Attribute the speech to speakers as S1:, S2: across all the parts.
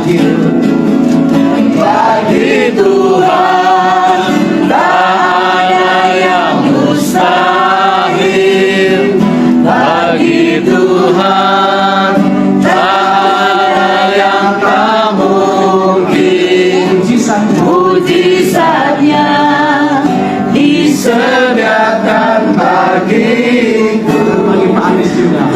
S1: mustahil. Bagi Tuhan tak ada yang mustahil. Bagi Tuhan tak ada yang tak mungkin. Mujizatnya disediakan bagiku. Bagi Pak Anies juga.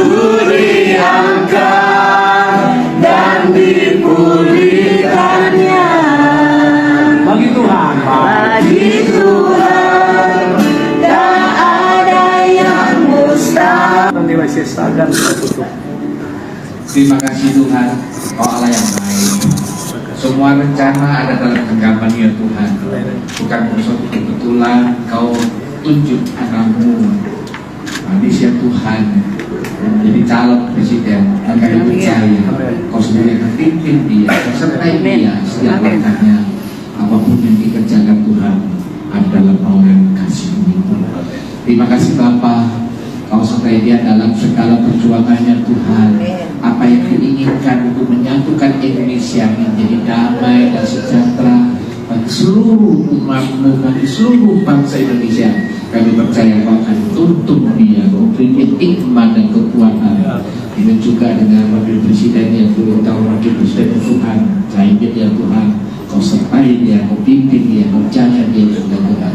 S1: Diangkat dan dipulihkannya. Bagi Tuhan, bagi Tuhan tak ada yang mustahil. Dan tutup.
S2: Terima kasih Tuhan, Kau Allah yang baik. Semua rencana ada dalam genggaman ya Tuhan. Bukan suatu kebetulan Kau tunjuk anakmu Anies ya Tuhan jadi calon presiden. Dan kami percaya Kau sendiri akan pimpin dia, sertai dia setiap langkahnya. Apapun yang dikerjakan Tuhan adalah naungan kasih-Mu. Terima kasih Bapa, Kau sertai dia dalam segala perjuangannya Tuhan. Apa yang diinginkan untuk menyatukan Indonesia menjadi damai dan sejahtera bagi seluruh umat-Mu, bagi seluruh bangsa Indonesia. Kami percaya Kau akan tuntun dia, Kau berikan hikmat dan kekuatan. Ini juga dengan wakil presiden yang beritahu wakil presiden Tuhan, Caimin ya Tuhan, Kau sertai dia, Kau pimpin dia, Kau jaga dia juga Tuhan.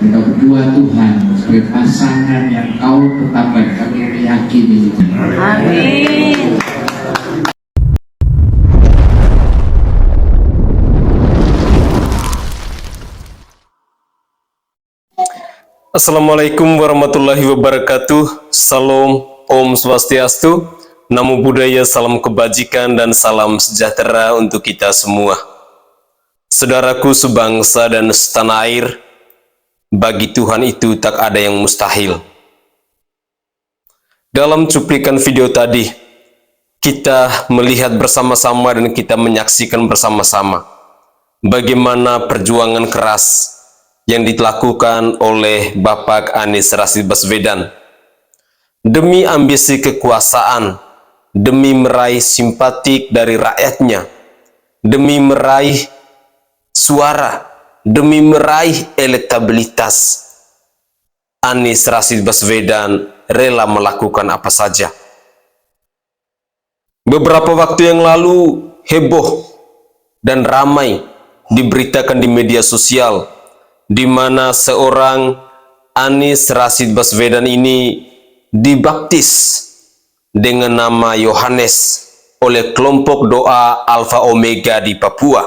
S2: Mereka berdua Tuhan sebagai pasangan yang Kau tetapkan, kami meyakini.
S3: Amin.
S4: Assalamualaikum warahmatullahi wabarakatuh. Salam, Om Swastiastu, Namo Buddhaya, salam kebajikan dan salam sejahtera untuk kita semua. Saudaraku sebangsa dan setanah air, bagi Tuhan itu tak ada yang mustahil. Dalam cuplikan video tadi, kita melihat bersama-sama dan kita menyaksikan bersama-sama bagaimana perjuangan keras yang dilakukan oleh Bapak Anies Rashid Baswedan demi ambisi kekuasaan, demi meraih simpatik dari rakyatnya, demi meraih suara, demi meraih elektabilitas. Anies Rashid Baswedan rela melakukan apa saja. Beberapa waktu yang lalu heboh dan ramai diberitakan di media sosial di mana seorang Anies Rashid Baswedan ini dibaptis dengan nama Yohanes oleh kelompok doa Alpha Omega di Papua.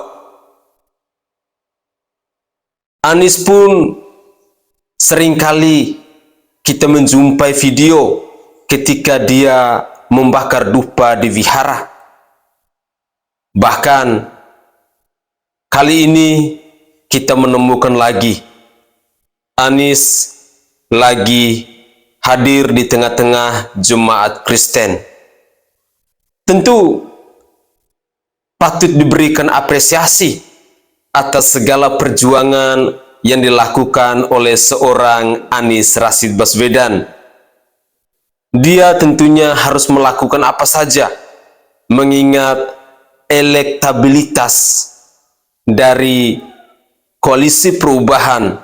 S4: Anies pun seringkali kita menjumpai video ketika dia membakar dupa di wihara. Bahkan kali ini kita menemukan lagi Anies lagi hadir di tengah-tengah jemaat Kristen. Tentu patut diberikan apresiasi atas segala perjuangan yang dilakukan oleh seorang Anies Rashid Baswedan. Dia tentunya harus melakukan apa saja mengingat elektabilitas dari Koalisi Perubahan,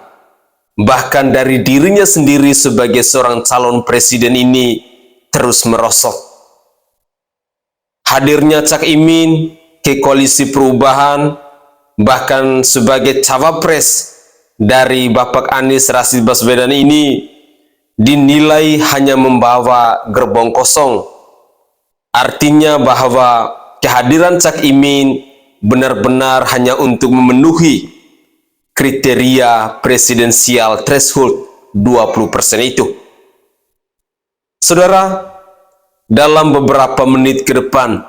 S4: bahkan dari dirinya sendiri sebagai seorang calon presiden ini terus merosot. Hadirnya Cak Imin ke Koalisi Perubahan, bahkan sebagai cawapres dari Bapak Anies Rashid Baswedan ini dinilai hanya membawa gerbong kosong. Artinya bahwa kehadiran Cak Imin benar-benar hanya untuk memenuhi kriteria presidensial threshold 20% itu. Saudara, dalam beberapa menit ke depan,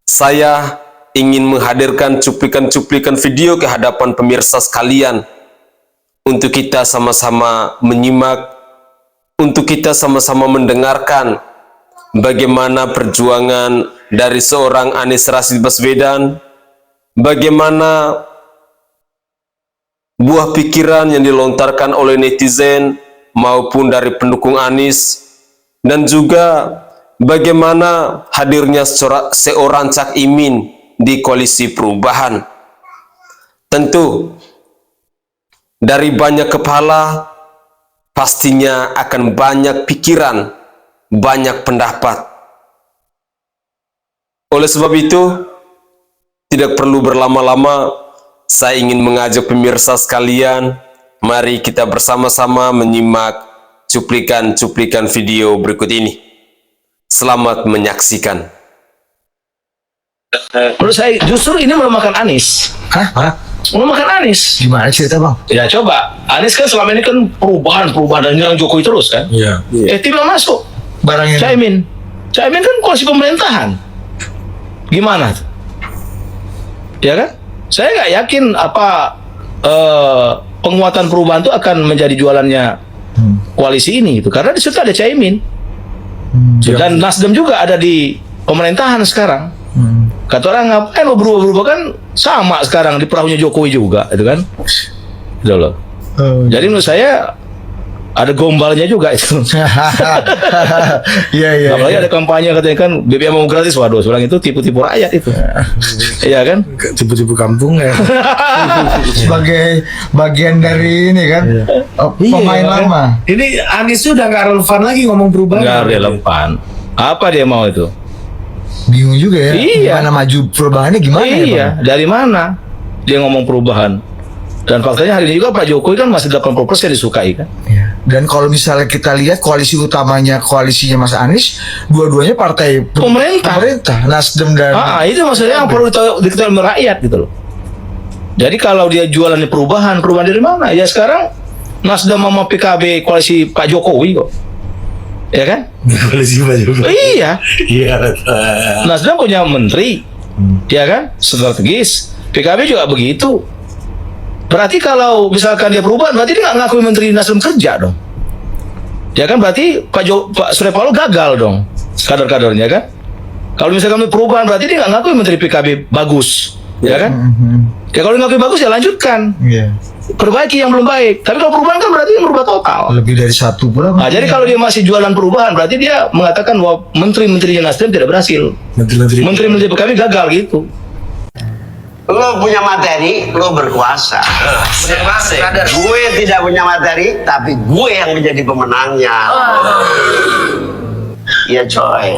S4: saya ingin menghadirkan cuplikan-cuplikan video ke hadapan pemirsa sekalian untuk kita sama-sama menyimak, untuk kita sama-sama mendengarkan bagaimana perjuangan dari seorang Anies Rashid Baswedan, bagaimana buah pikiran yang dilontarkan oleh netizen maupun dari pendukung Anies, dan juga bagaimana hadirnya seorang Cak Imin di koalisi perubahan. Tentu dari banyak kepala pastinya akan banyak pikiran, banyak pendapat. Oleh sebab itu, tidak perlu berlama-lama, saya ingin mengajak pemirsa sekalian, mari kita bersama-sama menyimak cuplikan-cuplikan video berikut ini. Selamat menyaksikan.
S5: Menurut saya justru ini melemahkan Anies.
S6: Hah?
S5: Melemahkan Anies.
S6: Gimana cerita bang?
S5: Ya coba, Anies kan selama ini kan perubahan dan nyerang Jokowi terus kan.
S6: Iya.
S5: Tiba masuk
S6: Barangnya.
S5: Caimin kan koalisi pemerintahan. Gimana? Ya kan? Saya nggak yakin apa penguatan perubahan itu akan menjadi jualannya koalisi ini itu, karena di situ ada Caimin dan Nasdem juga ada di pemerintahan sekarang. Kata orang ngapain lo berubah-berubah, kan sama sekarang di perahunya Jokowi juga, itu kan? Gitu loh. Jadi menurut saya ada gombalnya juga itu.
S6: Iya.
S5: Apalagi ada kampanye katanya kan BBM mau gratis, waduh, seorang itu tipu-tipu rakyat itu. Iya kan?
S6: Tipu-tipu kampung ya. Sebagai bagian dari ini kan, pemain lama.
S1: Ini Anies udah nggak relevan lagi ngomong perubahan.
S5: Nggak relevan. Apa dia mau itu?
S6: Bingung juga ya.
S5: Iya.
S6: Gimana maju perubahannya gimana ya
S5: Iya,
S6: bang?
S5: dari mana dia ngomong perubahan? Dan faktanya hari ini juga Pak Jokowi kan masih 80% disukai kan?
S6: Iya. Dan kalau misalnya kita lihat koalisi utamanya, koalisinya Mas Anies, dua-duanya partai pemerintah, Nasdem dan
S5: Itu maksudnya yang perlu diketahui oleh rakyat gitu loh. Jadi kalau dia jualannya perubahan dari mana? Ya sekarang Nasdem sama PKB koalisi Pak Jokowi kok. Ya kan?
S6: koalisi Pak Jokowi.
S5: Iya.
S6: Iya.
S5: Nasdem punya menteri, ya kan? Strategis. PKB juga begitu. Berarti kalau misalkan dia perubahan, berarti dia nggak ngakui menteri Nasdem kerja dong. Ya kan, berarti Pak Surya Paloh gagal dong kader-kadernya kan. Kalau misalkan perubahan, berarti dia nggak ngakui menteri PKB bagus, ya kan? Ya kalau ngakui bagus ya lanjutkan.
S6: Iya.
S5: Perbaiki yang belum baik. Tapi kalau perubahan kan berarti merubah total.
S6: Lebih dari satu pula.
S5: Nah, jadi kalau dia masih jualan perubahan, berarti dia mengatakan bahwa menteri-menterinya Nasdem tidak berhasil. Menteri-menteri PKB gagal gitu.
S7: Lo punya materi, lo berkuasa. Gue tidak punya materi, tapi gue yang menjadi pemenangnya. Iya coy.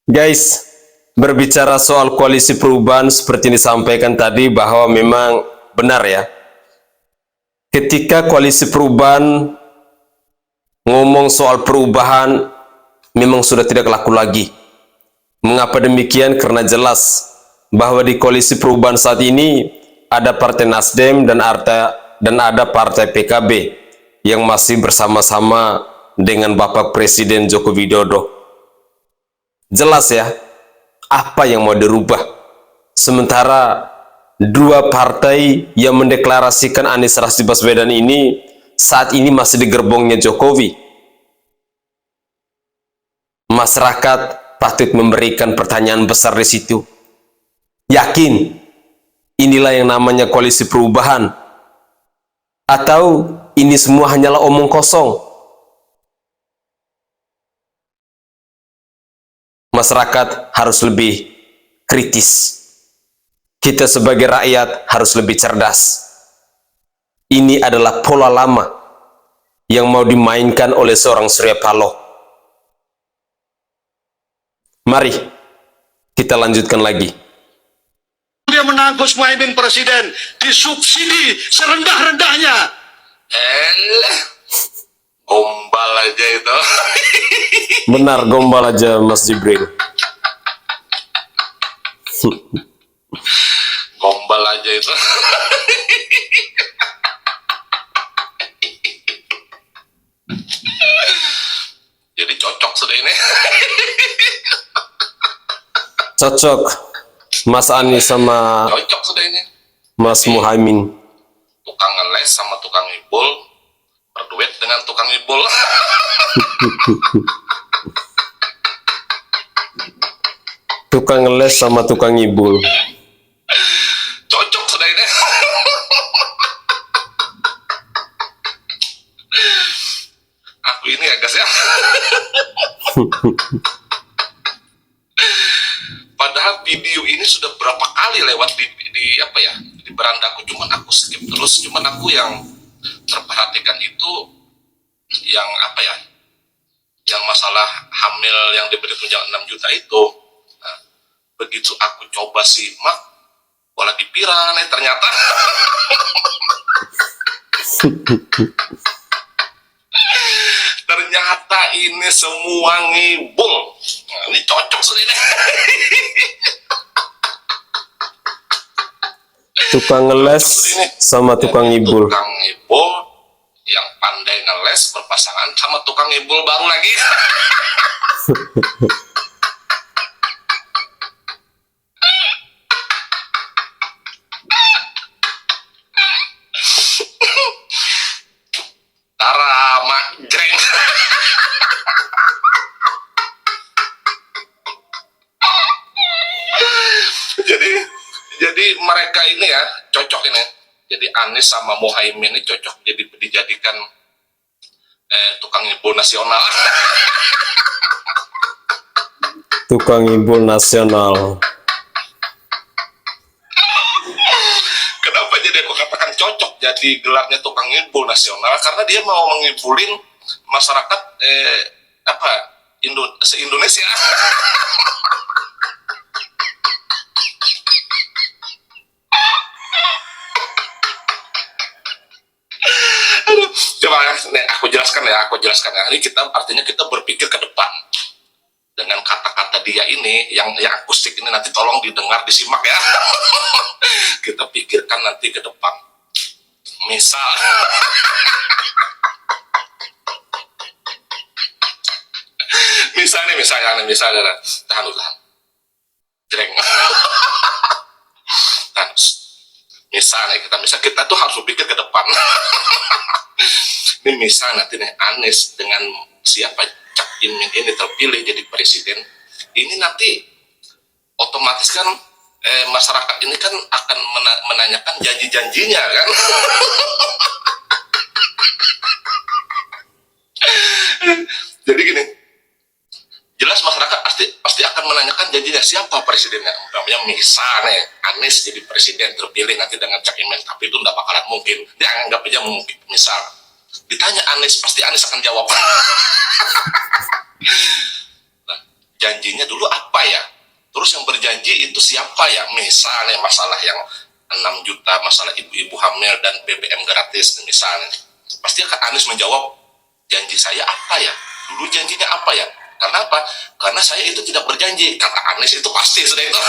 S4: Guys, berbicara soal koalisi perubahan seperti disampaikan tadi bahwa memang benar ya. Ketika koalisi perubahan ngomong soal perubahan memang sudah tidak laku lagi. Mengapa demikian? Karena jelas bahwa di koalisi perubahan saat ini ada partai Nasdem dan ada partai PKB yang masih bersama-sama dengan Bapak Presiden Joko Widodo. Jelas ya, apa yang mau dirubah? Sementara dua partai yang mendeklarasikan Anies Rashid Baswedan ini saat ini masih di gerbongnya Jokowi. Masyarakat patut memberikan pertanyaan besar di situ. Yakin inilah yang namanya koalisi perubahan? Atau ini semua hanyalah omong kosong? Masyarakat harus lebih kritis. Kita sebagai rakyat harus lebih cerdas. Ini adalah pola lama yang mau dimainkan oleh seorang Surya Paloh. Mari kita lanjutkan lagi.
S8: Dia menang Gus Muhaimin presiden, disubsidi serendah-rendahnya. Gombal aja itu.
S4: Benar, gombal aja Mas Jibril.
S8: Gombal aja itu. Jadi cocok sudah ini.
S4: Cocok Mas Anies sama
S8: Cocok sudah ini.
S4: Mas Muhaimin.
S8: Tukang ngeles sama tukang ngibul berduet dengan tukang ngibul.
S4: Tukang ngeles sama tukang ngibul.
S8: Cocok sudah ini. Aku ini ya guys ya. video ini sudah berapa kali lewat di apa ya, di berandaku, cuman aku skip terus. Cuman aku yang terperhatikan itu yang apa ya, yang masalah hamil yang diberi tunjangan 6 juta itu. Nah, begitu aku coba simak, wala dipira nih ternyata. Ternyata ini semua ngibul. Nah, ini cocok sudah ini.
S4: Tukang ngeles sama tukang ngibul.
S8: Tukang ngibul yang pandai ngeles berpasangan sama tukang ngibul baru lagi. Tara mak jreng. jadi mereka ini ya cocok ini. Jadi Anies sama Muhaimin ini cocok jadi dijadikan tukang ngibul nasional.
S4: Tukang ngibul nasional.
S8: Kenapa jadi aku katakan cocok jadi gelarnya tukang ngibul nasional? Karena dia mau mengibulin masyarakat apa se-Indonesia. Coba aku jelaskan ya. Ini artinya kita berpikir ke depan dengan kata-kata dia ini yang akustik ini, nanti tolong didengar, disimak ya. Kita pikirkan nanti ke depan. Misal misalnya tahan. Jreng. Tahan. Misalnya kita tuh harus berpikir ke depan. Ini misal nanti nih Anies dengan siapa Cak Imin ini terpilih jadi presiden, ini nanti otomatis kan masyarakat ini kan akan menanyakan janji-janjinya kan. Jadi gini, jelas masyarakat pasti akan menanyakan janjinya siapa presidennya. Namanya misalnya Anies jadi presiden terpilih nanti dengan Cak Imin, tapi itu tidak bakalan mungkin. Dia anggap aja mungkin. Misal ditanya Anies, pasti Anies akan jawab. Nah, janjinya dulu apa ya? Terus yang berjanji itu siapa ya? Misalnya masalah yang 6 juta, masalah ibu-ibu hamil dan BBM gratis misalnya. Pasti akan Anies menjawab, janji saya apa ya? Dulu janjinya apa ya? Karena apa? Karena saya itu tidak berjanji. Kata Anies itu pasti sudah itu.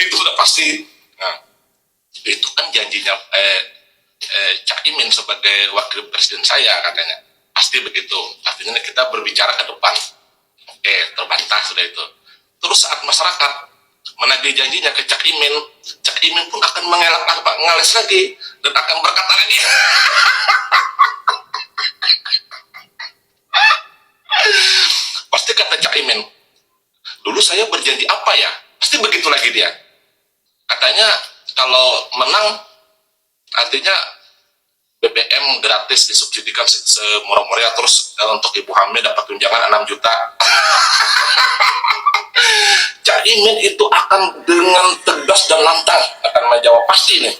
S8: Itu sudah pasti. Nah, itu kan janjinya Cak Imin sebagai wakil presiden saya katanya. Pasti begitu. Artinya kita berbicara ke depan. Oke, terbantah sudah itu. Terus saat masyarakat menagih janjinya ke Cak Imin pun akan ngeles lagi dan akan berkata lagi. Pasti kata Cak Imin, dulu saya berjanji apa ya? Pasti begitu lagi dia. Katanya kalau menang, artinya BBM gratis disubsidikan semurah-murah, terus untuk ibu hamil dapat tunjangan 6 juta. Cak Imin itu akan dengan tegas dan lantang akan menjawab pasti nih.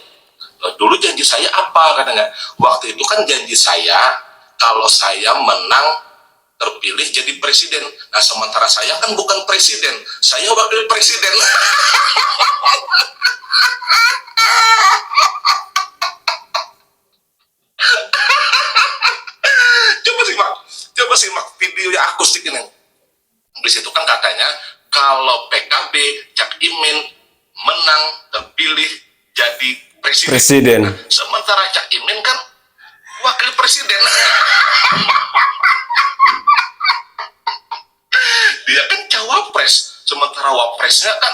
S8: Dulu janji saya apa katanya? Waktu itu kan janji saya kalau saya menang terpilih jadi presiden. Nah sementara saya kan bukan presiden, saya wakil presiden. Coba simak video yang akustik ini. Di situ kan katanya kalau PKB Cak Imin menang terpilih jadi presiden. Nah, sementara Cak Imin kan wakil presiden. Dia kan cawapres, sementara wapresnya kan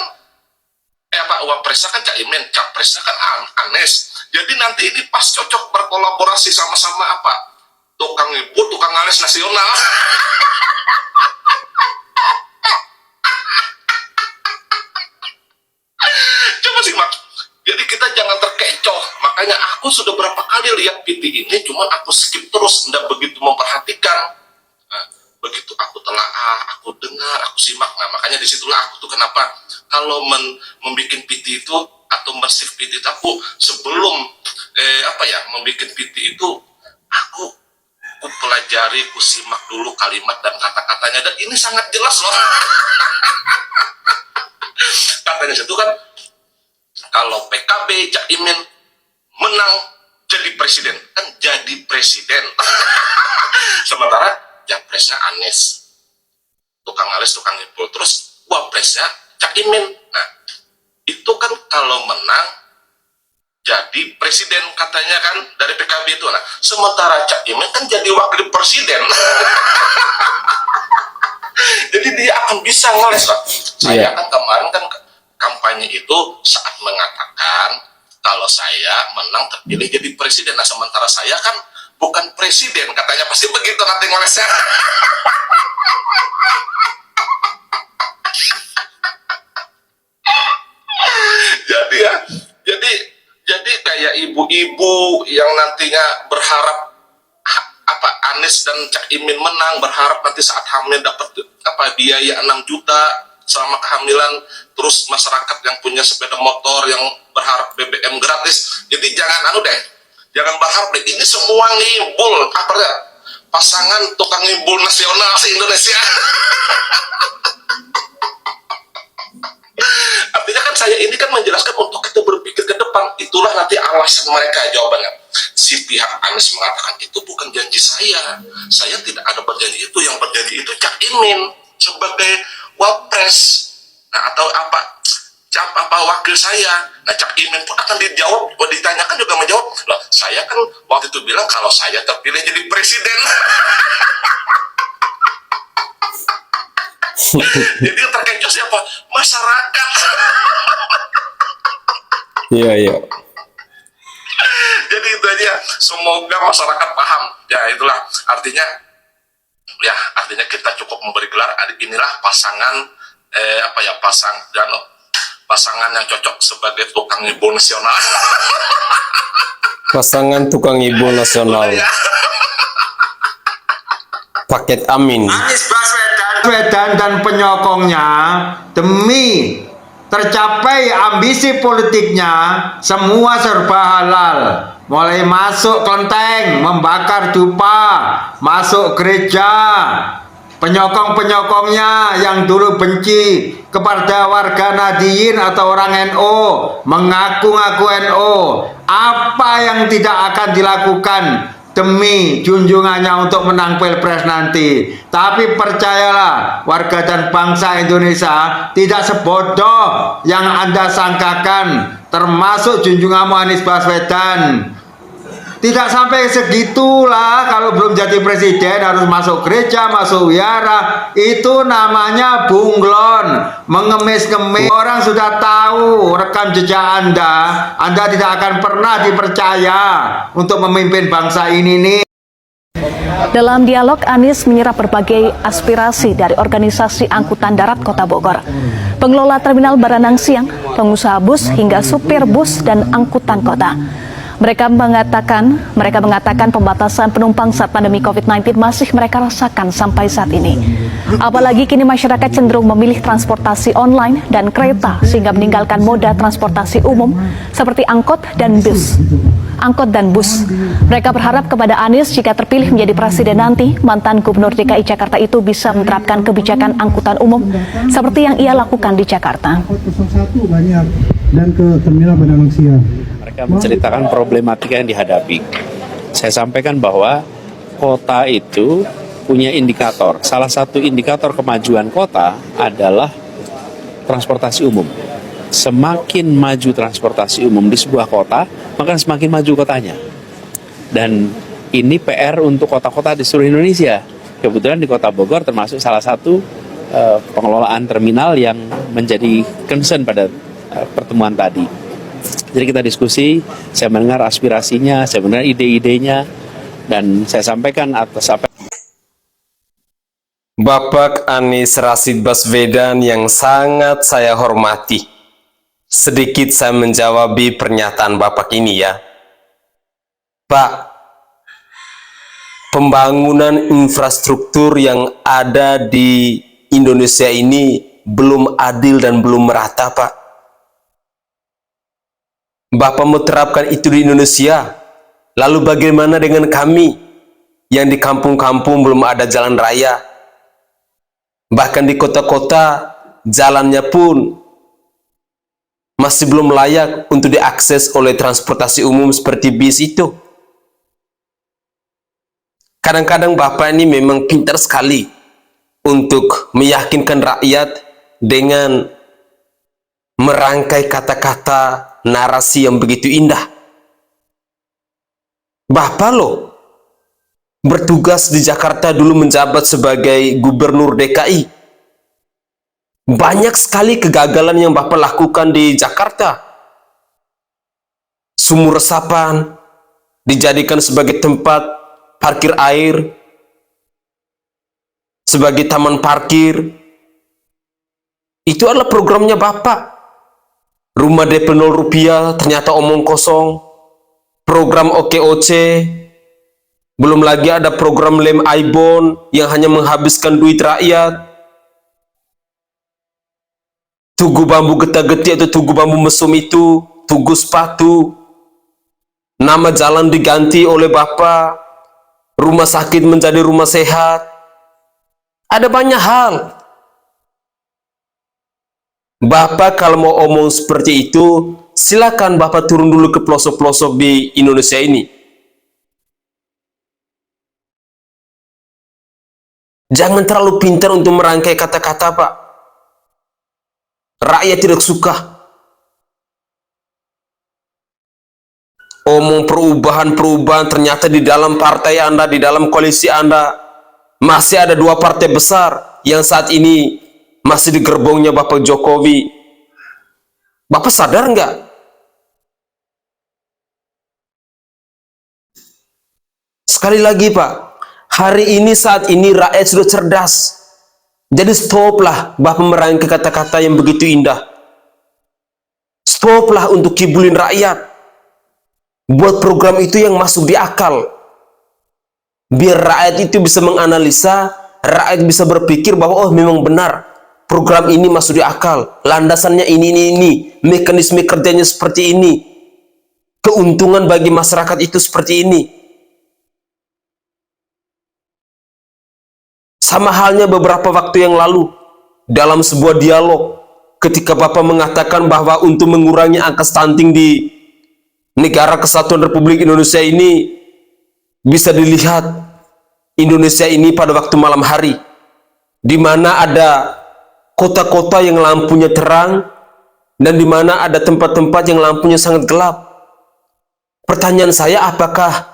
S8: wapresnya kan Cak Imin, capresnya kan Anies. Jadi nanti ini pas cocok berkolaborasi sama-sama apa? Tukang ibu, tukang ales nasional. Coba simak. Jadi kita jangan terkecoh. Makanya aku sudah berapa kali lihat PT ini, cuman aku skip terus, tidak begitu memperhatikan. Nah, begitu aku telaah, aku dengar, aku simak. Nah, makanya disitulah aku tuh kenapa kalau membuat PT itu atau men-shift PT itu aku sebelum membuat PT itu aku pelajari, ku simak dulu kalimat dan kata-katanya, dan ini sangat jelas loh. Katanya itu kan kalau PKB Cak Imin menang jadi presiden, kan jadi presiden. Sementara capresnya Anies, tukang alis, tukang ngipul, terus wapresnya Cak Imin. Nah, itu kan kalau menang jadi presiden katanya kan dari PKB itu. Nah, sementara Cak Imin kan jadi wakil presiden. Jadi dia akan bisa ngeles lah. Saya kan kemarin kan kampanye itu saat mengatakan kalau saya menang terpilih jadi presiden. Nah, sementara saya kan bukan presiden, katanya pasti begitu nanti ngelesnya. Jadi ya, jadi kayak ibu-ibu yang nantinya berharap Anies dan Cak Imin menang, berharap nanti saat hamil dapat biaya 6 juta selama kehamilan, terus masyarakat yang punya sepeda motor yang berharap BBM gratis. Jadi jangan jangan berharap deh, ini semua ngibul pasangan tukang ngibul nasional se-Indonesia. Artinya kan saya ini kan menjelaskan untuk kita berpikir ke depan. Itulah nanti alasan mereka jawabannya. Si pihak Anies mengatakan itu bukan janji saya tidak ada berjanji itu, yang berjanji itu Cak Imin sebagai wapres, nah atau wakil saya. Nah, Cak Imin pun akan dijawab, ditanyakan juga menjawab, loh saya kan waktu itu bilang kalau saya terpilih jadi presiden. Jadi yang terkecoh siapa? Masyarakat.
S4: Iya.
S8: Jadi itu aja, semoga masyarakat paham. Ya itulah artinya kita cukup memberi gelar. Inilah pasangan pasangan yang cocok sebagai tukang ibu nasional.
S4: Pasangan tukang ibu nasional. Paket Amin.
S9: Anies Baswedan dan penyokongnya demi tercapai ambisi politiknya semua serba halal, mulai masuk kelenteng, membakar dupa, masuk gereja. Penyokong-penyokongnya yang dulu benci kepada warga Nahdiyin atau orang NU, mengaku-ngaku NU, apa yang tidak akan dilakukan demi junjungannya untuk menang Pilpres nanti. Tapi percayalah, warga dan bangsa Indonesia tidak sebodoh yang Anda sangkakan, termasuk junjunganmu Anies Baswedan. Tidak sampai segitulah, kalau belum jadi presiden harus masuk gereja, masuk wihara. Itu namanya bunglon, mengemis-ngemis. Orang sudah tahu rekam jejak Anda tidak akan pernah dipercaya untuk memimpin bangsa ini nih.
S10: Dalam dialog, Anies menyerap berbagai aspirasi dari organisasi angkutan darat Kota Bogor, pengelola terminal Baranang Siang, pengusaha bus hingga supir bus dan angkutan kota. Mereka mengatakan pembatasan penumpang saat pandemi COVID-19 masih mereka rasakan sampai saat ini. Apalagi kini masyarakat cenderung memilih transportasi online dan kereta sehingga meninggalkan moda transportasi umum seperti angkot dan bus. Mereka berharap kepada Anies jika terpilih menjadi presiden nanti, mantan Gubernur DKI Jakarta itu bisa menerapkan kebijakan angkutan umum seperti yang ia lakukan di Jakarta.
S11: Dan ke terminal Baranang Siang.
S12: Mereka menceritakan problematika yang dihadapi. Saya sampaikan bahwa kota itu punya indikator. Salah satu indikator kemajuan kota adalah transportasi umum. Semakin maju transportasi umum di sebuah kota, maka semakin maju kotanya. Dan ini PR untuk kota-kota di seluruh Indonesia. Kebetulan di Kota Bogor termasuk salah satu pengelolaan terminal yang menjadi concern pada pertemuan tadi. Jadi kita diskusi, saya mendengar aspirasinya, saya mendengar ide-idenya, dan saya sampaikan atas apa.
S4: Bapak Anies Rashid Baswedan yang sangat saya hormati, sedikit saya menjawabi pernyataan Bapak ini ya. Pak, pembangunan infrastruktur yang ada di Indonesia ini belum adil dan belum merata, Pak. Bapak mau terapkan itu di Indonesia, lalu bagaimana dengan kami yang di kampung-kampung belum ada jalan raya? Bahkan di kota-kota jalannya pun masih belum layak untuk diakses oleh transportasi umum seperti bis itu. Kadang-kadang Bapak ini memang pintar sekali untuk meyakinkan rakyat dengan merangkai kata-kata narasi yang begitu indah. Bapak loh bertugas di Jakarta dulu menjabat sebagai gubernur DKI. Banyak sekali kegagalan yang Bapak lakukan di Jakarta. Sumur resapan dijadikan sebagai tempat parkir air, sebagai taman parkir. Itu adalah programnya Bapak. Rumah DP 0 rupiah ternyata omong kosong. Program OKOC, belum lagi ada program lem Aibon yang hanya menghabiskan duit rakyat. Tugu bambu getah-getih atau tugu bambu mesum itu, tugu sepatu. Nama jalan diganti oleh Bapak. Rumah sakit menjadi rumah sehat. Ada banyak hal. Bapak kalau mau omong seperti itu, silakan Bapak turun dulu ke pelosok-pelosok di Indonesia ini. Jangan terlalu pintar untuk merangkai kata-kata, Pak. Rakyat tidak suka. Omong perubahan-perubahan, ternyata di dalam partai Anda, di dalam koalisi Anda, masih ada 2 partai besar yang saat ini masih di gerbongnya Bapak Jokowi. Bapak sadar nggak? Sekali lagi Pak, hari ini saat ini rakyat sudah cerdas. Jadi stoplah Bapak merangkai kata-kata yang begitu indah. Stoplah untuk kibulin rakyat. Buat program itu yang masuk di akal. Biar rakyat itu bisa menganalisa, rakyat bisa berpikir bahwa oh memang benar. Program ini masuk di akal. Landasannya ini. Mekanisme kerjanya seperti ini. Keuntungan bagi masyarakat itu seperti ini. Sama halnya beberapa waktu yang lalu, dalam sebuah dialog, ketika Bapak mengatakan bahwa untuk mengurangi angka stunting di Negara Kesatuan Republik Indonesia ini, bisa dilihat Indonesia ini pada waktu malam hari, di mana ada kota-kota yang lampunya terang, dan di mana ada tempat-tempat yang lampunya sangat gelap. Pertanyaan saya, apakah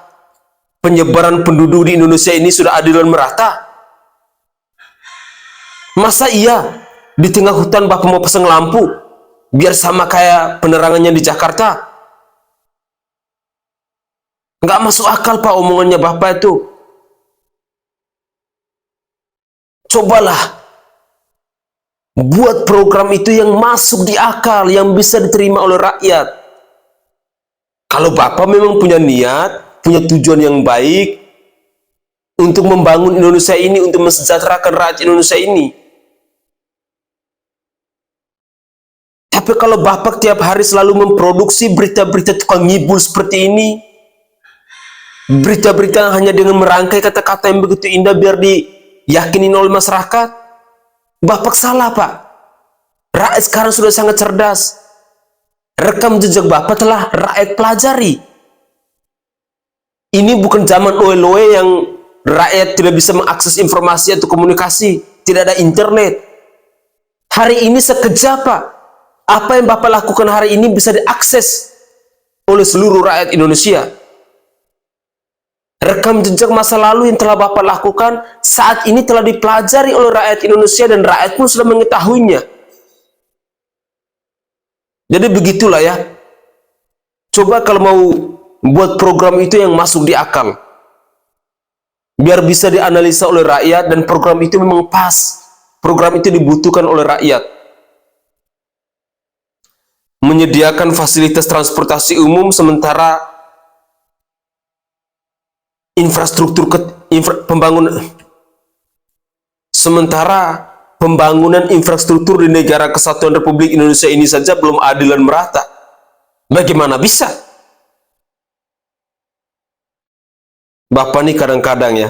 S4: penyebaran penduduk di Indonesia ini sudah adil dan merata? Masa iya di tengah hutan Bapak mau pasang lampu biar sama kayak penerangannya di Jakarta? Nggak masuk akal Pak omongannya Bapak itu. Cobalah buat program itu yang masuk di akal, yang bisa diterima oleh rakyat. Kalau Bapak memang punya niat, punya tujuan yang baik untuk membangun Indonesia ini, untuk mensejahterakan rakyat Indonesia ini. Tapi kalau Bapak tiap hari selalu memproduksi berita-berita tukang ngibul seperti ini, berita-berita hanya dengan merangkai kata-kata yang begitu indah biar diyakini oleh masyarakat, Bapak salah Pak. Rakyat sekarang sudah sangat cerdas. Rekam jejak Bapak telah rakyat pelajari. Ini bukan zaman oe-oe yang rakyat tidak bisa mengakses informasi atau komunikasi, tidak ada internet. Hari ini sekejap Pak. Apa yang Bapak lakukan hari ini bisa diakses oleh seluruh rakyat Indonesia. Rekam jejak masa lalu yang telah Bapak lakukan saat ini telah dipelajari oleh rakyat Indonesia dan rakyat pun sudah mengetahuinya. Jadi begitulah ya. Coba kalau mau buat program itu yang masuk di akal, biar bisa dianalisa oleh rakyat dan program itu memang pas. Program itu dibutuhkan oleh rakyat. Menyediakan fasilitas transportasi umum sementara infrastruktur pembangunan infrastruktur di negara kesatuan Republik Indonesia ini saja belum adil dan merata. Bagaimana bisa? Bapak nih kadang-kadang ya.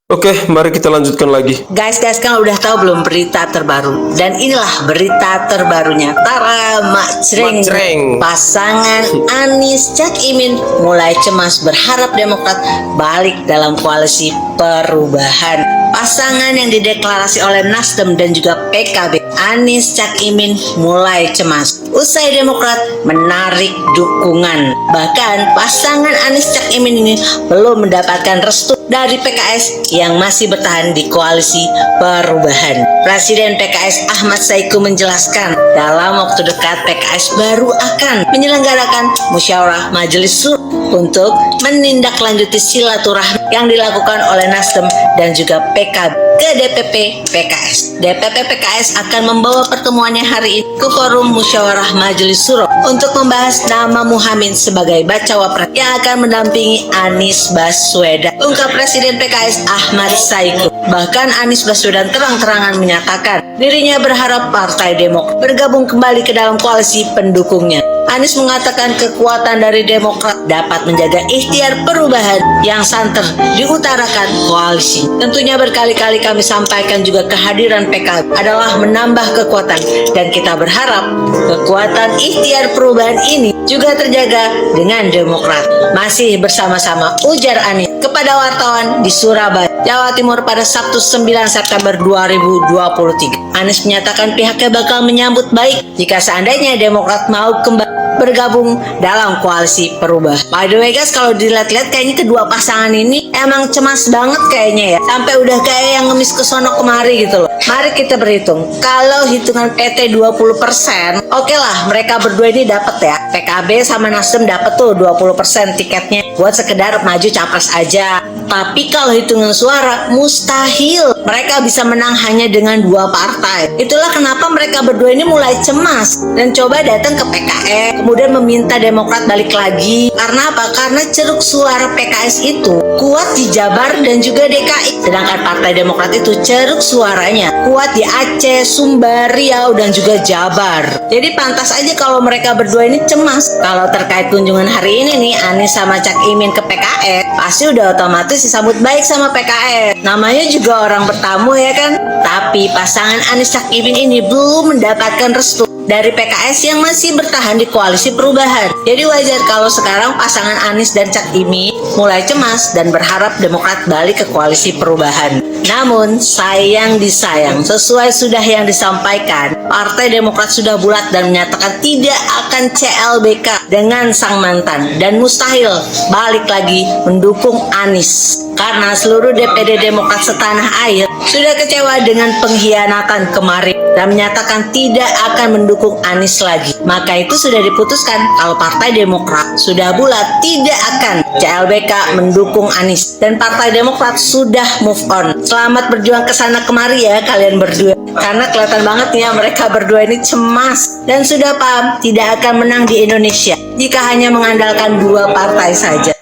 S4: Oke, mari kita lanjutkan lagi.
S3: Guys, kan udah tahu belum berita terbaru? Dan inilah berita terbarunya. Tara Macreng. Pasangan Anies Cak Imin mulai cemas berharap Demokrat balik dalam koalisi perubahan. Pasangan yang dideklarasi oleh Nasdem dan juga PKB, Anies Cak Imin mulai cemas usai Demokrat menarik dukungan. Bahkan pasangan Anies Cak Imin ini belum mendapatkan restu dari PKS yang masih bertahan di koalisi perubahan. Presiden PKS Ahmad Saiku menjelaskan dalam waktu dekat PKS baru akan menyelenggarakan musyawarah majelis suro untuk menindaklanjuti silaturahmi yang dilakukan oleh Nasdem dan juga PKB ke DPP PKS. DPP PKS akan membawa pertemuannya hari ini ke forum musyawarah majelis suro untuk membahas nama Muhammad sebagai bacawa pres yang akan mendampingi Anies Baswedan, ungkap Presiden PKS Ahmad Saiku. Bahkan Anies Baswedan terang-terangan menyatakan dirinya berharap Partai Demokrat bergabung kembali ke dalam koalisi pendukungnya. Anies mengatakan kekuatan dari Demokrat dapat menjaga ikhtiar perubahan yang santer diutarakan koalisi. Tentunya berkali-kali kami sampaikan juga kehadiran PKB adalah menambah kekuatan dan kita berharap kekuatan ikhtiar perubahan ini juga terjaga dengan Demokrat. Masih bersama-sama, ujar Anies kepada wartawan di Surabaya, Jawa Timur pada Sabtu 9 September 2023. Anies menyatakan pihaknya bakal menyambut baik jika seandainya Demokrat mau kembali bergabung dalam koalisi perubahan. By the way guys, kalau dilihat-lihat kayaknya kedua pasangan ini emang cemas banget kayaknya ya. Sampai udah kayak yang ngemis ke sono kemari gitu loh. Mari kita berhitung. Kalau hitungan PT 20%, oke lah mereka berdua ini dapat ya. PKB sama Nasdem dapat tuh 20% tiketnya buat sekedar maju capres aja. Tapi kalau hitungan suara mustahil mereka bisa menang hanya dengan 2 partai. Itulah kenapa mereka berdua ini mulai cemas dan coba datang ke PKS, kemudian meminta Demokrat balik lagi. Karena apa? Karena ceruk suara PKS itu kuat di Jabar dan juga DKI. Sedangkan Partai Demokrat itu ceruk suaranya kuat di Aceh, Sumbar, Riau dan juga Jabar. Jadi pantas aja kalau mereka berdua ini cemas. Kalau terkait kunjungan hari ini nih Anies sama Cak Imin ke PKS, pasti udah otomatis disambut baik sama PKS. Namanya juga orang bertamu ya kan. Tapi pasangan Anies Cak Imin ini belum mendapatkan restu dari PKS yang masih bertahan di koalisi perubahan. Jadi wajar kalau sekarang pasangan Anies dan Cak Imin mulai cemas dan berharap Demokrat balik ke koalisi perubahan. Namun sayang disayang, sesuai sudah yang disampaikan, Partai Demokrat sudah bulat dan menyatakan tidak akan CLBK dengan sang mantan dan mustahil balik lagi mendukung Anies. Karena seluruh DPD Demokrat setanah air sudah kecewa dengan pengkhianatan kemarin dan menyatakan tidak akan mendukung Anies lagi. Maka itu sudah diputuskan kalau Partai Demokrat sudah bulat tidak akan CLBK mendukung Anies dan Partai Demokrat sudah move on. Selamat berjuang ke sana kemari ya kalian berdua. Karena kelihatan banget ya mereka berdua ini cemas dan sudah paham tidak akan menang di Indonesia jika hanya mengandalkan 2 partai saja.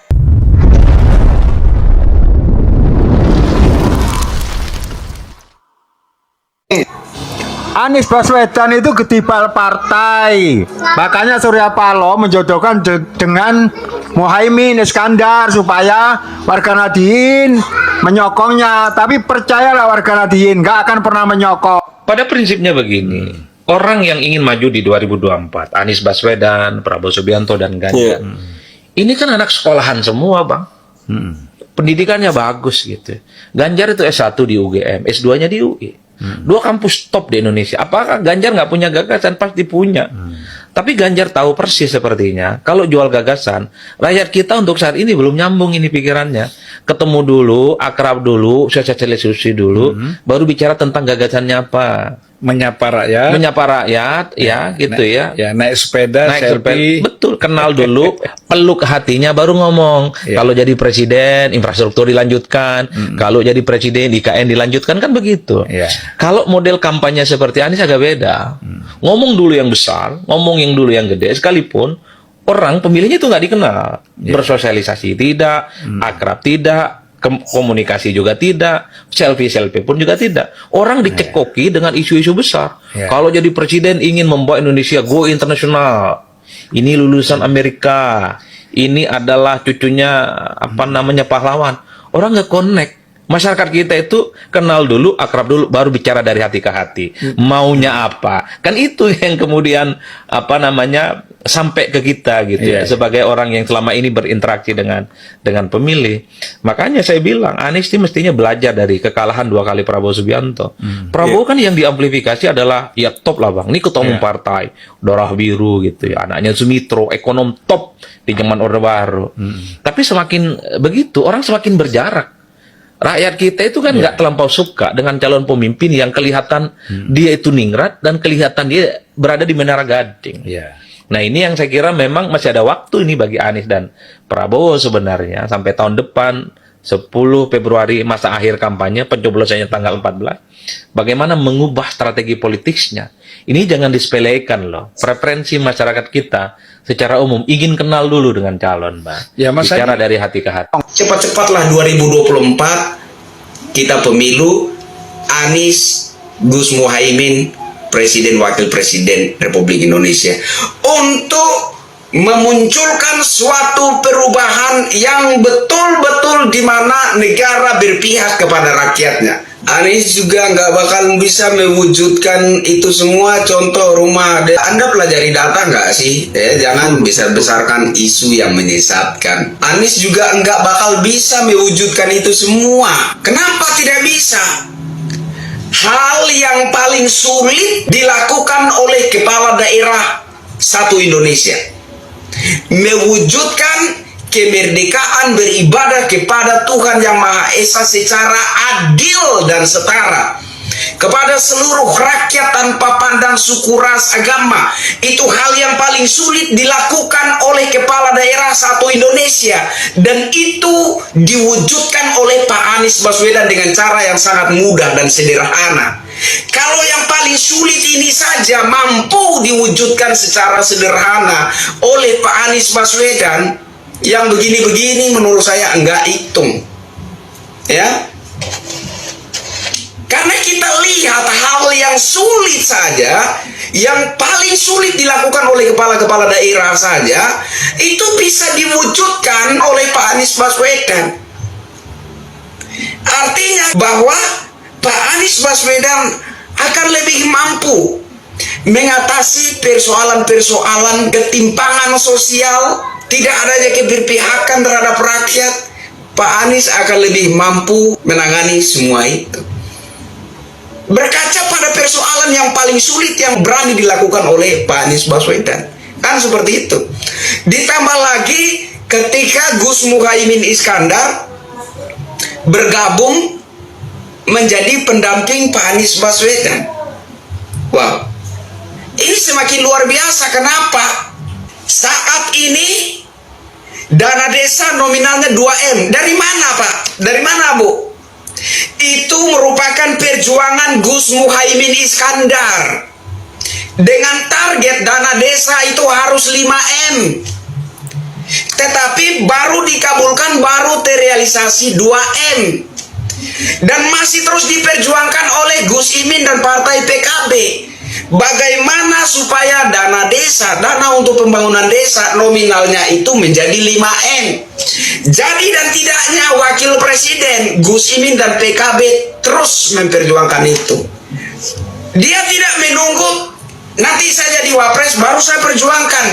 S9: Anies Baswedan itu ketipal partai. Makanya Surya Paloh menjodohkan dengan Muhaimin Iskandar supaya warga Nahdien menyokongnya. Tapi percayalah warga Nahdien nggak akan pernah menyokong.
S5: Pada prinsipnya begini, orang yang ingin maju di 2024, Anies Baswedan, Prabowo Subianto dan Ganjar, ini kan anak sekolahan semua bang. Pendidikannya bagus gitu. Ganjar itu S1 di UGM, S2-nya di UI. 2 kampus top di Indonesia. Apakah Ganjar nggak punya gagasan? Pasti punya. Tapi Ganjar tahu persis sepertinya kalau jual gagasan, rakyat kita untuk saat ini belum nyambung ini pikirannya. Ketemu dulu, akrab dulu, sosialisasi dulu, baru bicara tentang gagasannya apa.
S13: Menyapa rakyat, ya gitu ya. Ya naik sepeda, selfie.
S5: Betul, kenal dulu, peluk hatinya, baru ngomong. Kalau jadi presiden, infrastruktur dilanjutkan. Kalau jadi presiden, IKN dilanjutkan, kan begitu. Kalau model kampanye seperti Anies agak beda. Ngomong dulu yang besar, ngomong yang dulu yang gede, sekalipun
S13: orang pemilihnya itu nggak dikenal, bersosialisasi tidak, akrab tidak, komunikasi juga tidak, selfie pun juga tidak. Orang dicekoki dengan isu-isu besar. Kalau jadi presiden ingin membawa Indonesia go internasional, ini lulusan Amerika, ini adalah cucunya apa namanya pahlawan. Orang nggak connect. Masyarakat kita itu kenal dulu, akrab dulu, baru bicara dari hati ke hati. Maunya apa? Kan itu yang kemudian apa namanya sampai ke kita gitu ya, sebagai orang yang selama ini berinteraksi dengan pemilih. Makanya saya bilang Anies ini mestinya belajar dari kekalahan 2 kali Prabowo Subianto. Prabowo kan yang diamplifikasi adalah ya top lah bang, ini ketua umum partai, darah biru gitu ya, anaknya Sumitro, ekonom top di zaman Orde Baru. Tapi semakin begitu orang semakin berjarak. Rakyat kita itu kan nggak terlampau suka dengan calon pemimpin yang kelihatan dia itu ningrat dan kelihatan dia berada di Menara Gading. Nah ini yang saya kira memang masih ada waktu ini bagi Anies dan Prabowo sebenarnya sampai tahun depan 10 Februari masa akhir kampanye, pencoblosannya tanggal 14. Bagaimana mengubah strategi politiknya? Ini jangan disepelekan loh. Preferensi masyarakat kita secara umum ingin kenal dulu dengan calon, Mbak. Bicara dari hati ke hati.
S14: Cepat-cepatlah 2024 kita pemilu, Anies, Gus Muhaimin, Presiden Wakil Presiden Republik Indonesia, untuk memunculkan suatu perubahan yang betul-betul di mana negara berpihak kepada rakyatnya. Anies juga nggak bakal bisa mewujudkan itu semua. Contoh rumah, Anda pelajari data nggak sih? Jangan besar-besarkan isu yang menyesatkan. Anies juga nggak bakal bisa mewujudkan itu semua. Kenapa tidak bisa? Hal yang paling sulit dilakukan oleh kepala daerah satu Indonesia, mewujudkan kemerdekaan beribadah kepada Tuhan Yang Maha Esa secara adil dan setara kepada seluruh rakyat tanpa pandang suku, ras, agama. Itu hal yang paling sulit dilakukan oleh kepala daerah satu Indonesia, dan itu diwujudkan oleh Pak Anies Baswedan dengan cara yang sangat mudah dan sederhana. Kalau yang paling sulit ini saja mampu diwujudkan secara sederhana oleh Pak Anies Baswedan, yang begini-begini menurut saya enggak hitung, ya. Karena kita lihat hal yang sulit saja, yang paling sulit dilakukan oleh kepala-kepala daerah saja, itu bisa diwujudkan oleh Pak Anies Baswedan. Artinya bahwa Pak Anies Baswedan akan lebih mampu mengatasi persoalan-persoalan ketimpangan sosial, tidak adanya keberpihakan terhadap rakyat. Pak Anies akan lebih mampu menangani semua itu. Berkaca pada persoalan yang paling sulit yang berani dilakukan oleh Pak Anies Baswedan, kan seperti itu. Ditambah lagi ketika Gus Muhaimin Iskandar bergabung menjadi pendamping Pak Anies Baswedan. Wow, ini semakin luar biasa. Kenapa? Saat ini dana desa nominalnya 2M. Dari mana Pak? Dari mana Bu? Itu merupakan perjuangan Gus Muhaimin Iskandar. Dengan target dana desa itu harus 5M. Tetapi baru dikabulkan, baru terrealisasi 2M. Dan masih terus diperjuangkan oleh Gus Imin dan partai PKB. Bagaimana supaya dana desa, dana untuk pembangunan desa nominalnya itu menjadi 5M. Jadi dan tidaknya Wakil Presiden Gus Imin dan PKB terus memperjuangkan itu. Dia tidak menunggu nanti saya jadi wapres baru saya perjuangkan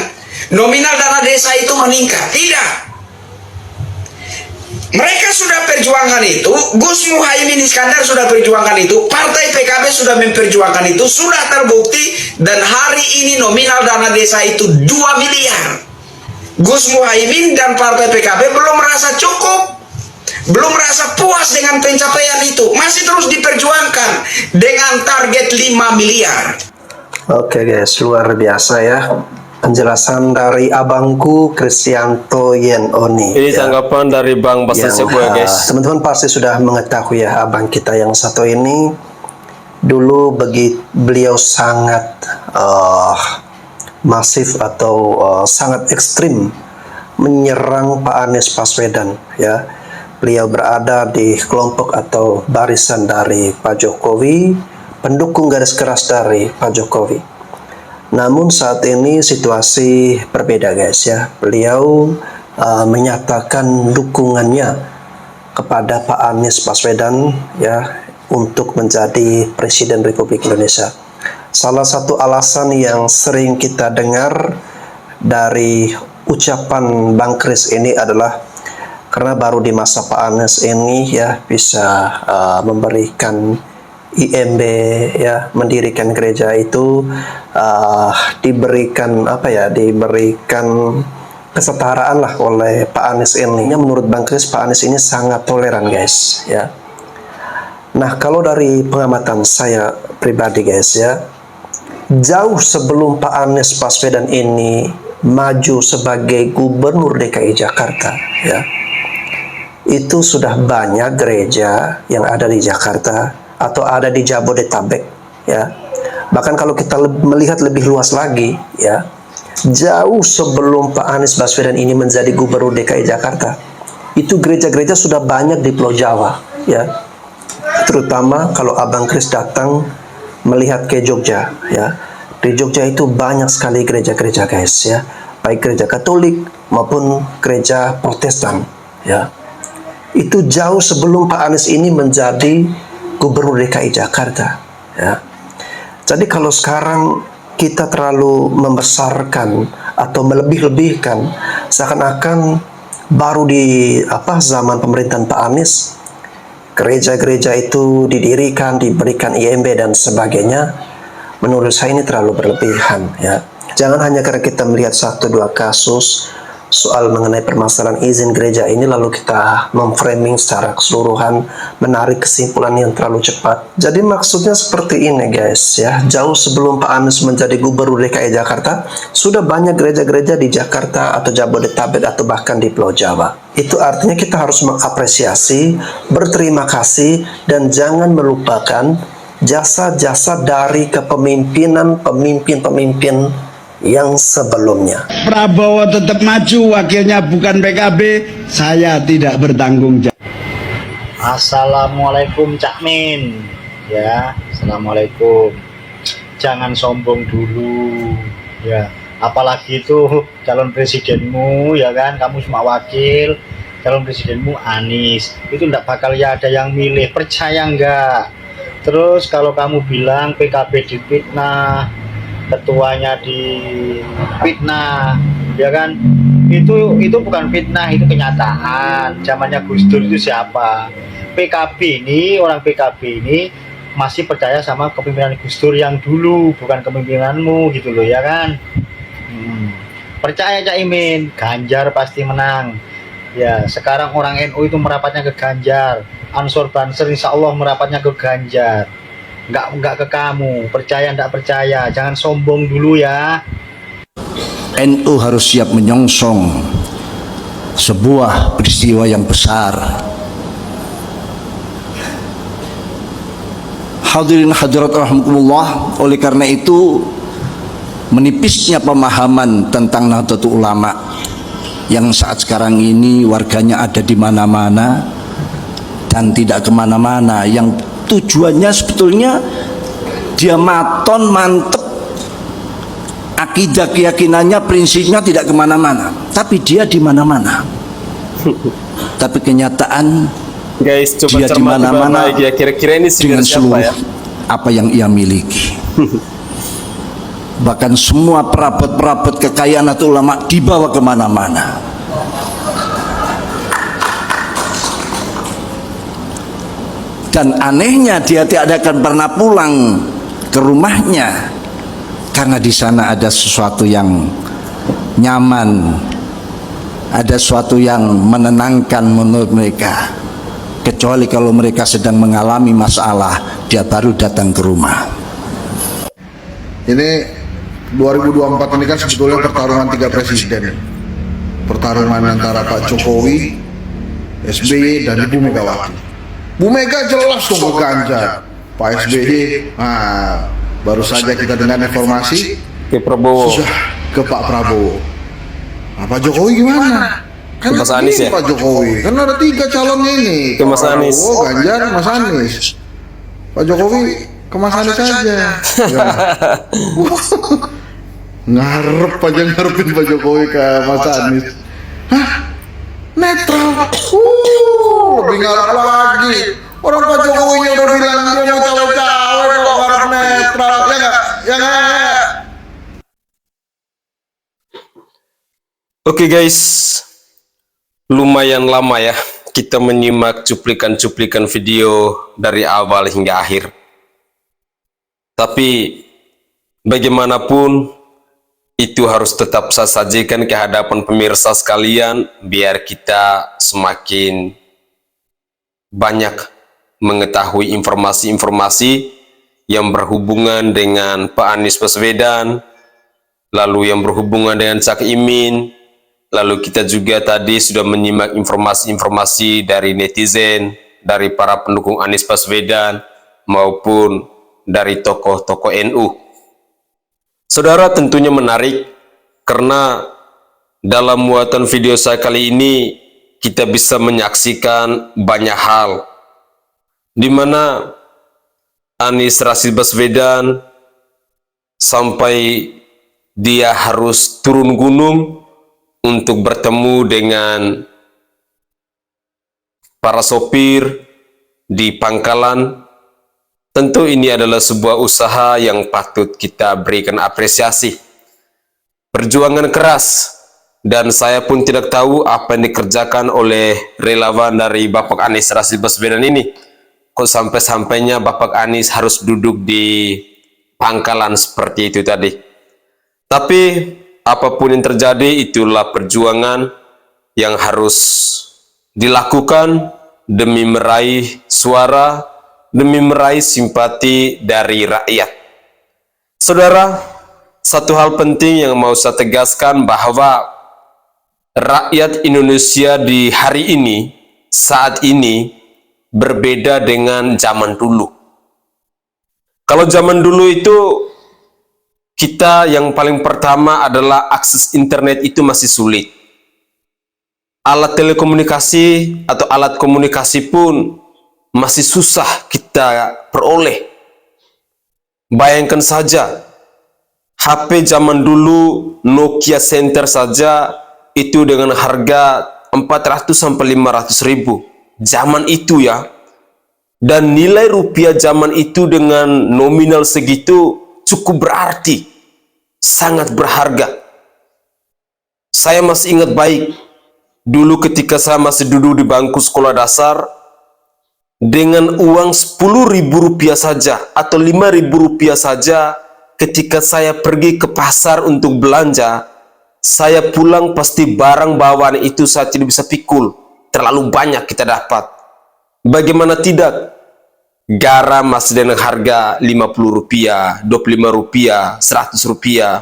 S14: nominal dana desa itu meningkat. Tidak. Mereka sudah perjuangkan itu, Gus Muhaimin Iskandar sudah perjuangkan itu, partai PKB sudah memperjuangkan itu, sudah terbukti, dan hari ini nominal dana desa itu 2 miliar. Gus Muhaimin dan partai PKB belum merasa cukup, belum merasa puas dengan pencapaian itu, masih terus diperjuangkan dengan target 5 miliar.
S15: Oke guys, luar biasa ya penjelasan dari abangku Kristianto Yen Oni.
S4: Ini tanggapan dari Bang Basasek ya guys.
S15: Teman-teman pasti sudah mengetahui ya, abang kita yang satu ini dulu beliau sangat masif atau sangat ekstrim menyerang Pak Anies Baswedan, ya. Beliau berada di kelompok atau barisan dari Pak Jokowi, pendukung garis keras dari Pak Jokowi. Namun saat ini situasi berbeda, guys, ya. Beliau menyatakan dukungannya kepada Pak Anies Baswedan, ya, untuk menjadi Presiden Republik Indonesia. Salah satu alasan yang sering kita dengar dari ucapan Bang Kris ini adalah karena baru di masa Pak Anies ini, ya, bisa memberikan IMB, ya, mendirikan gereja itu diberikan diberikan kesetaraan lah oleh Pak Anies ini. Menurut Bang Kris, Pak Anies ini sangat toleran, guys, ya. Nah, kalau dari pengamatan saya pribadi, guys, ya, jauh sebelum Pak Anies Baswedan ini maju sebagai Gubernur DKI Jakarta, ya, itu sudah banyak gereja yang ada di Jakarta atau ada di Jabodetabek, ya. Bahkan kalau kita melihat lebih luas lagi, ya, jauh sebelum Pak Anies Baswedan ini menjadi Gubernur DKI Jakarta, itu gereja-gereja sudah banyak di Pulau Jawa, ya. Terutama kalau Abang Kris datang melihat ke Jogja, ya. Di Jogja itu banyak sekali gereja-gereja, guys, ya. Baik gereja Katolik maupun gereja Protestan, ya. Itu jauh sebelum Pak Anies ini menjadi Gubernur DKI Jakarta, ya. Jadi kalau sekarang kita terlalu membesarkan atau melebih-lebihkan, seakan-akan baru di zaman pemerintahan Pak Anies gereja-gereja itu didirikan, diberikan IMB dan sebagainya. Menurut saya ini terlalu berlebihan, ya. Jangan hanya karena kita melihat 1-2 kasus soal mengenai permasalahan izin gereja ini lalu kita memframing secara keseluruhan, menarik kesimpulan yang terlalu cepat. Jadi maksudnya seperti ini, guys, ya. Jauh sebelum Pak Anies menjadi Gubernur DKI Jakarta, sudah banyak gereja-gereja di Jakarta atau Jabodetabek atau bahkan di Pulau Jawa. Itu artinya kita harus mengapresiasi, berterima kasih, dan jangan melupakan jasa-jasa dari kepemimpinan pemimpin-pemimpin yang sebelumnya.
S16: Prabowo tetap maju, wakilnya bukan PKB, saya tidak bertanggung jawab.
S17: Assalamualaikum Cak Min, ya, assalamualaikum. Jangan sombong dulu, ya. Apalagi itu calon presidenmu, ya kan, kamu cuma wakil, calon presidenmu Anies, itu enggak bakal ya ada yang milih, percaya enggak? Terus kalau kamu bilang PKB difitnah, ketuanya difitnah, ya kan, itu bukan fitnah, itu kenyataan. Zamannya Gus Dur itu siapa? PKB ini, orang PKB ini masih percaya sama kepemimpinan Gus Dur yang dulu, bukan kepemimpinanmu, gitu loh, ya kan. Percaya Cak Imin, Ganjar pasti menang. Ya, sekarang orang NU itu merapatnya ke Ganjar, Ansor Banser insya Allah merapatnya ke Ganjar. Enggak ke kamu, percaya enggak percaya, jangan sombong dulu, ya.
S16: NU harus siap menyongsong sebuah peristiwa yang besar. Hadirin hadirat rahimakumullah, oleh karena itu menipisnya pemahaman tentang Nahdlatul Ulama yang saat sekarang ini warganya ada di mana-mana dan tidak kemana-mana, yang tujuannya sebetulnya dia maton mantep, akidah keyakinannya prinsipnya tidak kemana-mana, tapi dia di mana-mana. Tapi kenyataan,
S4: guys, coba
S16: dia di mana-mana
S4: ya, kira-kira ini
S16: dengan seluruh
S4: ya?
S16: apa yang ia miliki. Bahkan semua perabot-perabot kekayaan atau ulama dibawa kemana-mana. Dan anehnya dia tidak akan pernah pulang ke rumahnya karena di sana ada sesuatu yang nyaman, ada sesuatu yang menenangkan menurut mereka. Kecuali kalau mereka sedang mengalami masalah, dia baru datang ke rumah.
S18: Ini 2024 ini kan sebetulnya pertarungan 3 presiden. Pertarungan antara Pak Jokowi, SBY, dan Ibu Megawati. Bu Mega jelas tuh ke Ganjar. Pak SBY, baru saja kita dengar informasi
S4: Ke Prabowo.
S18: Susah ke Pak Prabowo. Nah, Pak Jokowi gimana? Kan
S4: Mas Anies ya?
S18: Pak Jokowi. Kan ada 3 calonnya ini.
S4: Ke Mas Anies.
S18: Prabowo, Ganjar, Mas Anies. Pak Jokowi ke Mas Anies aja. Ya. Ngarepin Pak Jokowi ke Mas Anies. Hah? Netral. Lebih ngarep lagi. Orang Pak Jokowi udah bilang dia mau cawe-cawe kalau ngarep netral. Ya nggak? Ya nggak?
S4: Oke guys, lumayan lama ya kita menyimak cuplikan-cuplikan video dari awal hingga akhir. Tapi bagaimanapun itu harus tetap saya sajikan ke hadapan pemirsa sekalian biar kita semakin banyak mengetahui informasi-informasi yang berhubungan dengan Pak Anies Baswedan, lalu yang berhubungan dengan Cak Imin. Lalu kita juga tadi sudah menyimak informasi-informasi dari netizen, dari para pendukung Anies Baswedan, maupun dari tokoh-tokoh NU. Saudara, tentunya menarik karena dalam muatan video saya kali ini kita bisa menyaksikan banyak hal di mana Anies Rashid Baswedan sampai dia harus turun gunung untuk bertemu dengan para sopir di pangkalan. Tentu ini adalah sebuah usaha yang patut kita berikan apresiasi. Perjuangan keras, dan saya pun tidak tahu apa yang dikerjakan oleh relawan dari Bapak Anies Rashid Baswedan ini. Kok sampai-sampainya Bapak Anies harus duduk di pangkalan seperti itu tadi. Tapi apapun yang terjadi, itulah perjuangan yang harus dilakukan demi meraih suara, demi meraih simpati dari rakyat. Saudara, satu hal penting yang mau saya tegaskan bahwa rakyat Indonesia di hari ini, saat ini, berbeda dengan zaman dulu. Kalau zaman dulu itu, kita yang paling pertama adalah akses internet itu masih sulit. Alat telekomunikasi atau alat komunikasi pun masih susah kita peroleh. Bayangkan saja, HP zaman dulu Nokia Center saja itu dengan harga 400 sampai 500 ribu. Zaman itu ya. Dan nilai rupiah zaman itu dengan nominal segitu cukup berarti, sangat berharga. Saya masih ingat baik, dulu ketika saya masih duduk di bangku sekolah dasar, dengan uang 10.000 rupiah saja atau 5.000 rupiah saja, ketika saya pergi ke pasar untuk belanja, saya pulang pasti barang bawaan itu saya tidak bisa pikul, terlalu banyak kita dapat. Bagaimana tidak? Garam masih dengan harga 50 rupiah, 25 rupiah, 100 rupiah.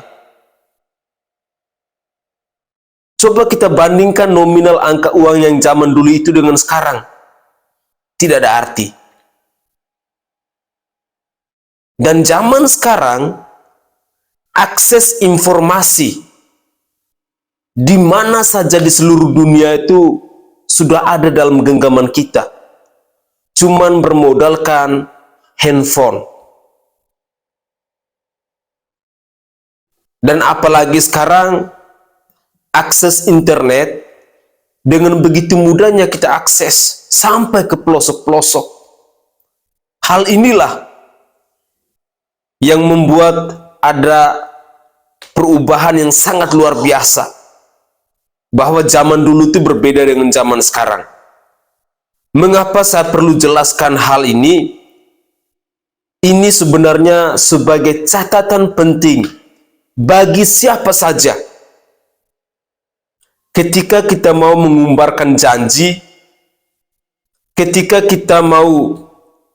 S4: Coba kita bandingkan nominal angka uang yang zaman dulu itu dengan sekarang. Tidak ada arti. Dan zaman sekarang, akses informasi di mana saja di seluruh dunia itu sudah ada dalam genggaman kita. Cuman bermodalkan handphone. Dan apalagi sekarang akses internet dengan begitu mudahnya kita akses sampai ke pelosok-pelosok. Hal inilah yang membuat ada perubahan yang sangat luar biasa. Bahwa zaman dulu itu berbeda dengan zaman sekarang. Mengapa saya perlu jelaskan hal ini? Ini sebenarnya sebagai catatan penting bagi siapa saja. Ketika kita mau mengumbarkan janji, ketika kita mau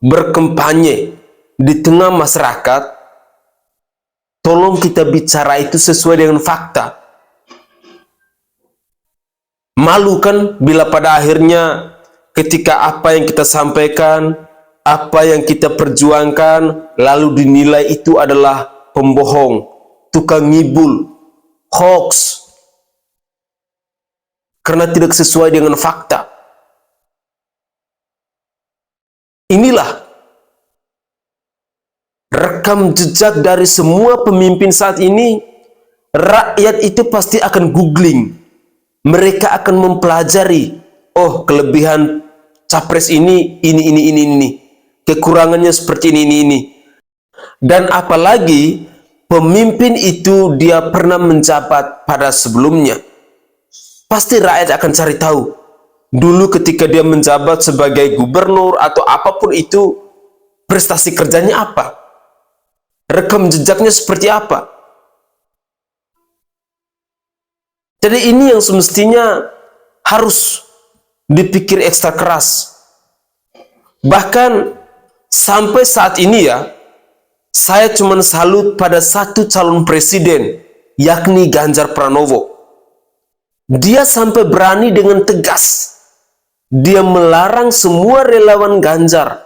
S4: berkampanye di tengah masyarakat, tolong kita bicara itu sesuai dengan fakta. Malu kan bila pada akhirnya ketika apa yang kita sampaikan, apa yang kita perjuangkan, lalu dinilai itu adalah pembohong, tukang ngibul, hoax, karena tidak sesuai dengan fakta. Inilah rekam jejak dari semua pemimpin saat ini. Rakyat itu pasti akan googling. Mereka akan mempelajari, oh kelebihan capres ini. Kekurangannya seperti ini. Dan apalagi pemimpin itu dia pernah menjabat pada sebelumnya. Pasti rakyat akan cari tahu. Dulu ketika dia menjabat sebagai gubernur atau apapun itu, prestasi kerjanya apa? Rekam jejaknya seperti apa? Jadi ini yang semestinya harus dipikir ekstra keras. Bahkan sampai saat ini ya, saya cuma salut pada satu calon presiden, yakni Ganjar Pranowo. Dia sampai berani dengan tegas. Dia melarang semua relawan Ganjar,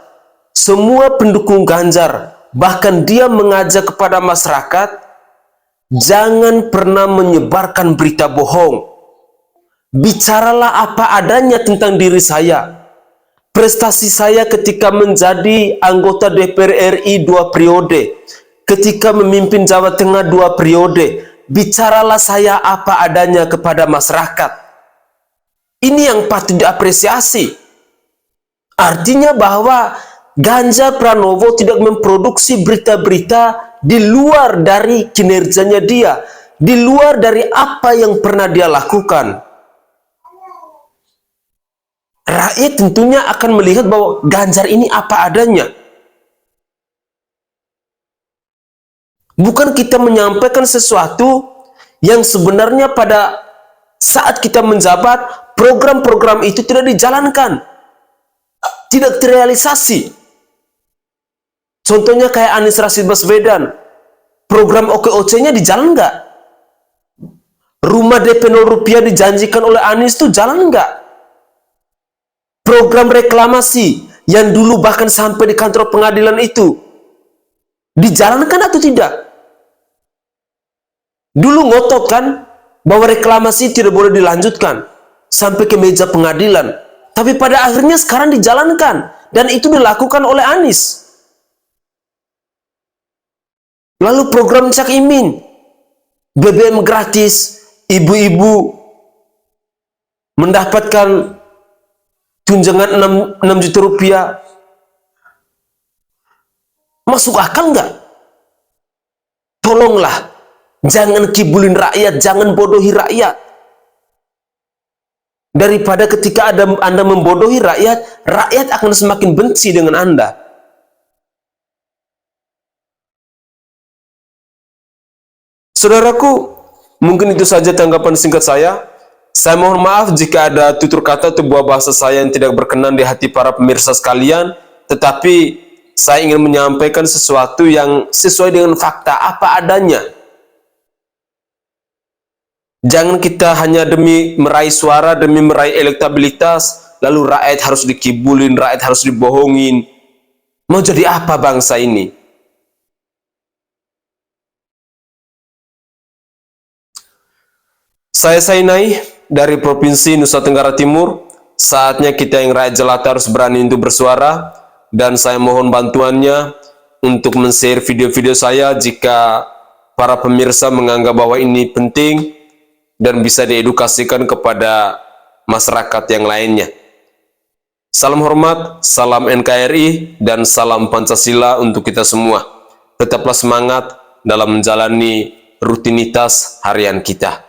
S4: semua pendukung Ganjar, bahkan dia mengajak kepada masyarakat, jangan pernah menyebarkan berita bohong. Bicaralah apa adanya tentang diri saya. Prestasi saya ketika menjadi anggota DPR RI 2 periode, ketika memimpin Jawa Tengah 2 periode, bicaralah saya apa adanya kepada masyarakat. Ini yang patut diapresiasi. Artinya bahwa Ganjar Pranowo tidak memproduksi berita-berita di luar dari kinerjanya dia, di luar dari apa yang pernah dia lakukan. Rakyat tentunya akan melihat bahwa Ganjar ini apa adanya. Bukan kita menyampaikan sesuatu yang sebenarnya pada saat kita menjabat, program-program itu tidak dijalankan, tidak terrealisasi. Contohnya kayak Anies Rashid Baswedan, program OKOC-nya dijalan nggak? Rumah DP 0 rupiah dijanjikan oleh Anies itu jalan nggak? Program reklamasi yang dulu bahkan sampai di kantor pengadilan itu dijalankan atau tidak? Dulu ngotot kan bahwa reklamasi tidak boleh dilanjutkan sampai ke meja pengadilan. Tapi pada akhirnya sekarang dijalankan dan itu dilakukan oleh Anies. Lalu program Cak Imin, BBM gratis, ibu-ibu mendapatkan tunjangan 6 juta rupiah. Masuk akal nggak? Tolonglah, jangan kibulin rakyat, jangan bodohi rakyat. Daripada ketika Anda membodohi rakyat, rakyat akan semakin benci dengan Anda. Saudaraku, mungkin itu saja tanggapan singkat saya. Saya mohon maaf jika ada tutur kata atau buah bahasa saya yang tidak berkenan di hati para pemirsa sekalian, tetapi saya ingin menyampaikan sesuatu yang sesuai dengan fakta apa adanya. Jangan kita hanya demi meraih suara, demi meraih elektabilitas, lalu rakyat harus dikibulin, rakyat harus dibohongin. Mau jadi apa bangsa ini? Saya Sainai dari Provinsi Nusa Tenggara Timur. Saatnya kita yang rakyat jelata harus berani untuk bersuara, dan saya mohon bantuannya untuk men-share video-video saya jika para pemirsa menganggap bahwa ini penting dan bisa diedukasikan kepada masyarakat yang lainnya. Salam hormat, salam NKRI, dan salam Pancasila untuk kita semua. Tetaplah semangat dalam menjalani rutinitas harian kita.